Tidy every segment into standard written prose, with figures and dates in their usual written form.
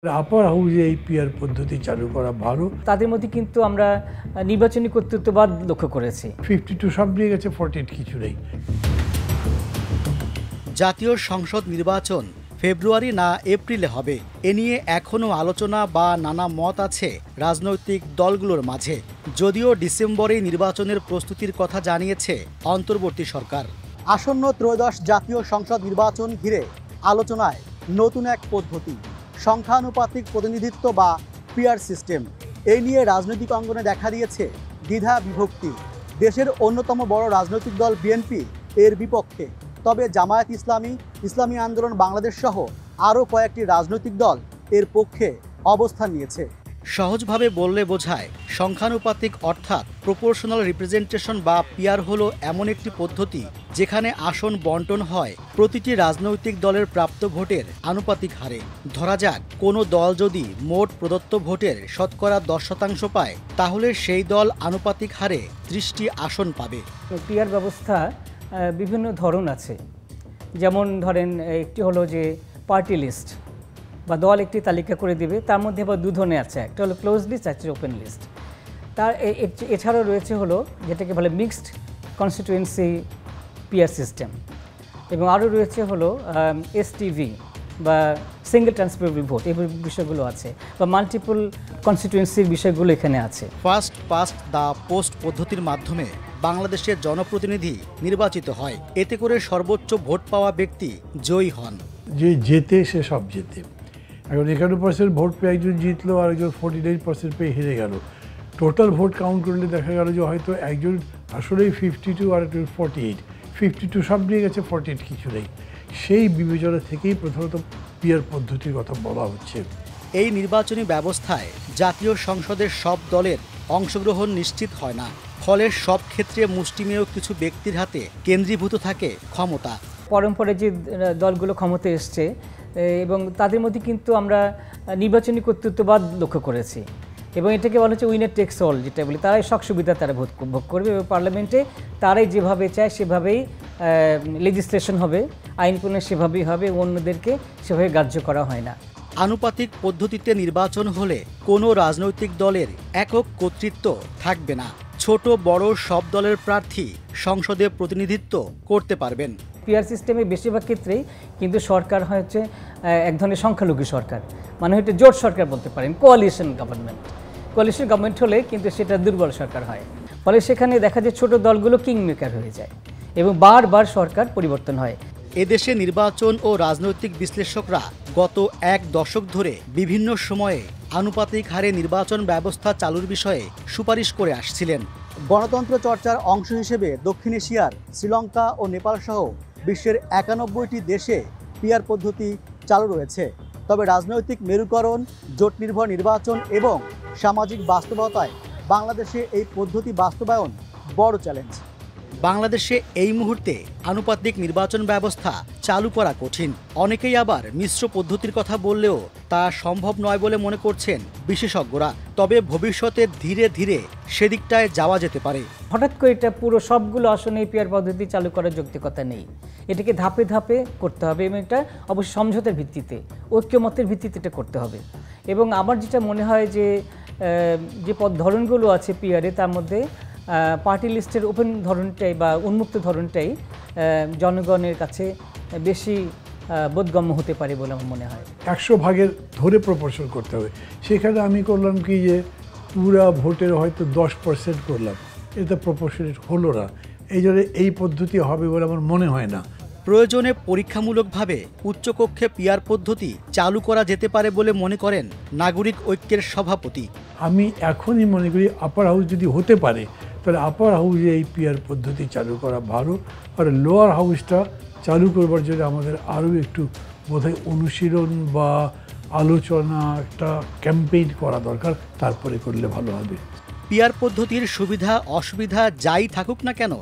আপার হাউসে এই পিআর পদ্ধতি চালু করা ভালো। তাদের মধ্যে কিন্তু আমরা নির্বাচনী কর্তৃত্ববাদ লক্ষ্য করেছি। 52 সব নিয়ে গেছে, 48 কিছু নেই। জাতীয় সংসদ নির্বাচন ফেব্রুয়ারি না এপ্রিলে হবে, এ নিয়ে এখনও আলোচনা বা নানা মত আছে রাজনৈতিক দলগুলোর মাঝে। যদিও ডিসেম্বরে নির্বাচনের প্রস্তুতির কথা জানিয়েছে অন্তর্বর্তী সরকার। আসন্ন ত্রয়োদশ জাতীয় সংসদ নির্বাচন ঘিরে আলোচনায় নতুন এক পদ্ধতি, সংখ্যানুপাতিক প্রতিনিধিত্ব বা পিআর সিস্টেম। এই নিয়ে রাজনৈতিক অঙ্গনে দেখা দিয়েছে দ্বিধা বিভক্তি। দেশের অন্যতম বড় রাজনৈতিক দল বিএনপি এর বিপক্ষে, তবে জামায়াত ইসলামী, ইসলামী আন্দোলন বাংলাদেশ সহ আরও কয়েকটি রাজনৈতিক দল এর পক্ষে অবস্থান নিয়েছে। সহজভাবে বললে বোঝায়, সংখ্যানুপাতিক অর্থাৎ প্রপোর্শনাল রিপ্রেজেন্টেশন বা পিআর হলো এমন একটি পদ্ধতি যেখানে আসন বন্টন হয় প্রতিটি রাজনৈতিক দলের প্রাপ্ত ভোটের আনুপাতিক হারে। ধরা যাক, কোনো দল যদি মোট প্রদত্ত ভোটের শতকরা 10% পায়, তাহলে সেই দল আনুপাতিক হারে 30টি আসন পাবে। পিআর ব্যবস্থা বিভিন্ন ধরন আছে। যেমন ধরেন, একটি হলো যে পার্টি লিস্ট বা দল একটি তালিকা করে দেবে, তার মধ্যে আবার দু ধরনের আছে, একটা হলো ক্লোজ লিস্ট, একটা ওপেন লিস্ট। তার এছাড়াও রয়েছে হলো যেটাকে বলে মিক্সড কনস্টিটুয়েন্সি পিআর সিস্টেম, এবং আরও রয়েছে হলো এসটিভি বা সিঙ্গেল ট্রান্সফারেবল ভোট, এই বিষয়গুলো আছে, বা মাল্টিপল কনস্টিটুয়েন্সির বিষয়গুলো এখানে আছে। ফার্স্ট পাস্ট দ্য পোস্ট পদ্ধতির মাধ্যমে বাংলাদেশের জনপ্রতিনিধি নির্বাচিত হয়। এতে করে সর্বোচ্চ ভোট পাওয়া ব্যক্তি জয়ী হন। যে জেতে সে সব জেতে। এখন 51% ভোট পেয়ে একজন জিতলো, আর একজন 49% পেয়ে হেরে গেল। টোটাল ভোট কাউন্ট করলে দেখা গেল যে হয়তো একজন আসলেই 52 আর একজন 48। 52 সব নিয়ে গেছে, 48 কিছু নেই। সেই বিবেচনা থেকেই প্রথমত পিআর পদ্ধতির কথা বলা হচ্ছে। এই নির্বাচনী ব্যবস্থায় জাতীয় সংসদের সব দলের অংশগ্রহণ নিশ্চিত হয় না, ফলে সব ক্ষেত্রে মুষ্টিমেয় কিছু ব্যক্তির হাতে কেন্দ্রীভূত থাকে ক্ষমতা। পরম্পরায় যে দলগুলো ক্ষমতায় এসছে, এবং তাদের মধ্যে কিন্তু আমরা নির্বাচনী কর্তৃত্ববাদ লক্ষ্য করেছি, এবং এটাকে বলা হচ্ছে উইনার টেক্স অল, যেটা বলি তারাই সব সুবিধা তারা ভোগ করবে, এবং পার্লামেন্টে তারাই যেভাবে চায় সেভাবেই লেজিসলেশন হবে, আইন প্রণয়ন সেভাবেই হবে, অন্যদেরকে সেভাবে গ্রাহ্য করা হয় না। আনুপাতিক পদ্ধতিতে নির্বাচন হলে কোনো রাজনৈতিক দলের একক কর্তৃত্ব থাকবে না। ছোট বড় সব দলের প্রার্থী সংসদে প্রতিনিধিত্ব করতে পারবেন। পিআর সিস্টেমে বেশিরভাগ ক্ষেত্রেই কিন্তু সরকার হচ্ছে এক ধরনের সংখ্যালঘু সরকার, মানে হয়তো জোট সরকার বলতে পারেন, কোয়ালিশন গভর্নমেন্ট। কোয়ালিশন গভর্নমেন্ট হলে কিন্তু সেটা দুর্বল সরকার হয়, ফলে সেখানে দেখা যায় ছোট দলগুলো কিং মেকার হয়ে যায় এবং বারবার সরকার পরিবর্তন হয়। এদেশে নির্বাচন ও রাজনৈতিক বিশ্লেষকরা গত এক দশক ধরে বিভিন্ন সময়ে আনুপাতিক হারে নির্বাচন ব্যবস্থা চালুর বিষয়ে সুপারিশ করে আসছিলেন। গণতন্ত্র চর্চার অংশ হিসেবে দক্ষিণ এশিয়ার শ্রীলঙ্কা ও নেপাল সহ বিশ্বের 91টি দেশে পিআর পদ্ধতি চালু রয়েছে। তবে রাজনৈতিক মেরুকরণ, জোট নির্ভর নির্বাচন এবং সামাজিক বাস্তবতায় বাংলাদেশে এই পদ্ধতি বাস্তবায়ন বড় চ্যালেঞ্জ। বাংলাদেশে এই মুহূর্তে আনুপাতিক নির্বাচন ব্যবস্থা চালু করা কঠিন। অনেকেই আবার মিশ্র পদ্ধতির কথা বললেও তা সম্ভব নয় বলে মনে করছেন বিশেষজ্ঞরা। তবে ভবিষ্যতে ধীরে ধীরে সেদিকটায় যাওয়া যেতে পারে। হঠাৎ করে এটা পুরো সবগুলো আসনে পিআর পদ্ধতি চালু করার যৌক্তিকতা নেই, এটাকে ধাপে ধাপে করতে হবে, এবং এটা অবশ্যই সমঝোতার ভিত্তিতে, ঐক্যমতের ভিত্তিতে এটা করতে হবে। এবং আমার যেটা মনে হয় যে ধরনগুলো আছে পিআরে, তার মধ্যে পার্টি লিস্টের ওপেন ধরনটাই বা উন্মুক্ত ধরনটাই জনগণের কাছে বেশি বোধগম্য হতে পারে বলে আমার মনে হয়। 100 ভাগের ধরে প্রপোর্শন করতে হবে। সেখানে আমি করলাম কি, যে পুরা ভোটের হয়তো 10% করলাম, এটা প্রপোর্শনেট হলো না। এই জন্য এই পদ্ধতি হবে বলে আমার মনে হয় না। প্রয়োজনে পরীক্ষামূলকভাবে উচ্চকক্ষে পিআর পদ্ধতি চালু করা যেতে পারে বলে মনে করেন নাগরিক ঐক্যের সভাপতি। আমি এখনই মনে করি আপার হাউস যদি হতে পারে, তাহলে আপার হাউসে এই পিআর পদ্ধতি চালু করা ভালো। আর লোয়ার হাউসটা চালু করবার জন্য আমাদের আরও একটু বোধহয় অনুশীলন বা আলোচনা, একটা ক্যাম্পেইন করা দরকার, তারপরে করলে ভালো হবে। পিআর পদ্ধতির সুবিধা অসুবিধা যাই থাকুক না কেন,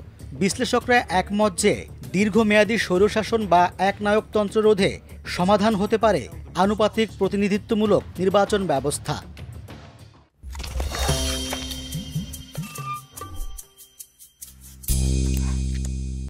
বিশ্লেষকরা একমত যে দীর্ঘমেয়াদী স্বৈরশাসন বা একনায়কতন্ত্র রোধে সমাধান হতে পারে আনুপাতিক প্রতিনিধিত্বমূলক নির্বাচন ব্যবস্থা।